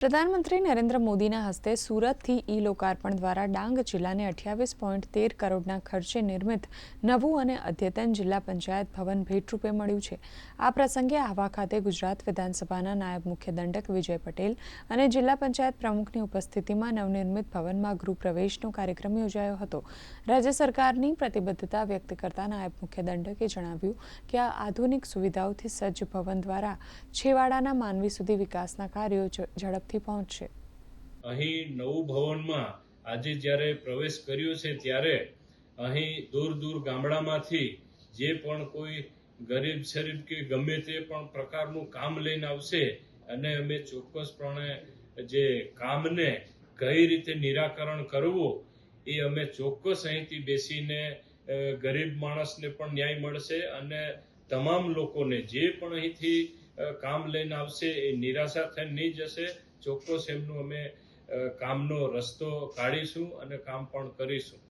પ્રધાનમંત્રી નરેન્દ્ર મોદીના હસ્તે સુરતથી ઈ-લોકાર્પણ દ્વારા ડાંગ જિલ્લાને 28.13 કરોડના ખર્ચે નિર્મિત નવું અને અદ્યતન જિલ્લા પંચાયત ભવન ભેટરૂપે મળ્યું છે। આ પ્રસંગે આહવા ખાતે ગુજરાત વિધાનસભાના નાયબ મુખ્ય દંડક વિજય પટેલ અને જિલ્લા પંચાયત પ્રમુખની ઉપસ્થિતિમાં નવનિર્મિત ભવનમાં ગૃહપ્રવેશનો કાર્યક્રમ યોજાયો હતો। રાજ્ય સરકારની પ્રતિબદ્ધતા વ્યક્ત કરતા નાયબ મુખ્ય દંડકે જણાવ્યું કે આ આધુનિક સુવિધાઓથી સજ્જ ભવન દ્વારા છેવાડાના માનવી સુધી વિકાસના કાર્યો ઝડપથી પહોંચશે। અહીં નવું ભવનમાં આજે જ્યારે પ્રવેશ કર્યો છે ત્યારે અહીં દૂર દૂર ગામડામાંથી જે પણ કોઈ ગરીબ શરીફ કે ગમે તે પણ પ્રકારનું કામ લઈને આવશે અને અમે ચોક્કસપણે જે કામને કઈ રીતે નિરાકરણ કરવું એ અમે ચોક્કસ અહીંથી બેસીને ગરીબ માણસને પણ ન્યાય મળશે અને તમામ લોકોને જે પણ અહીંથી કામ લઈને આવશે એ નિરાશા થઈને નહીં જશે। ચોક્કસ એમનું અમે કામનો રસ્તો કાઢીશું અને કામ પણ કરીશું।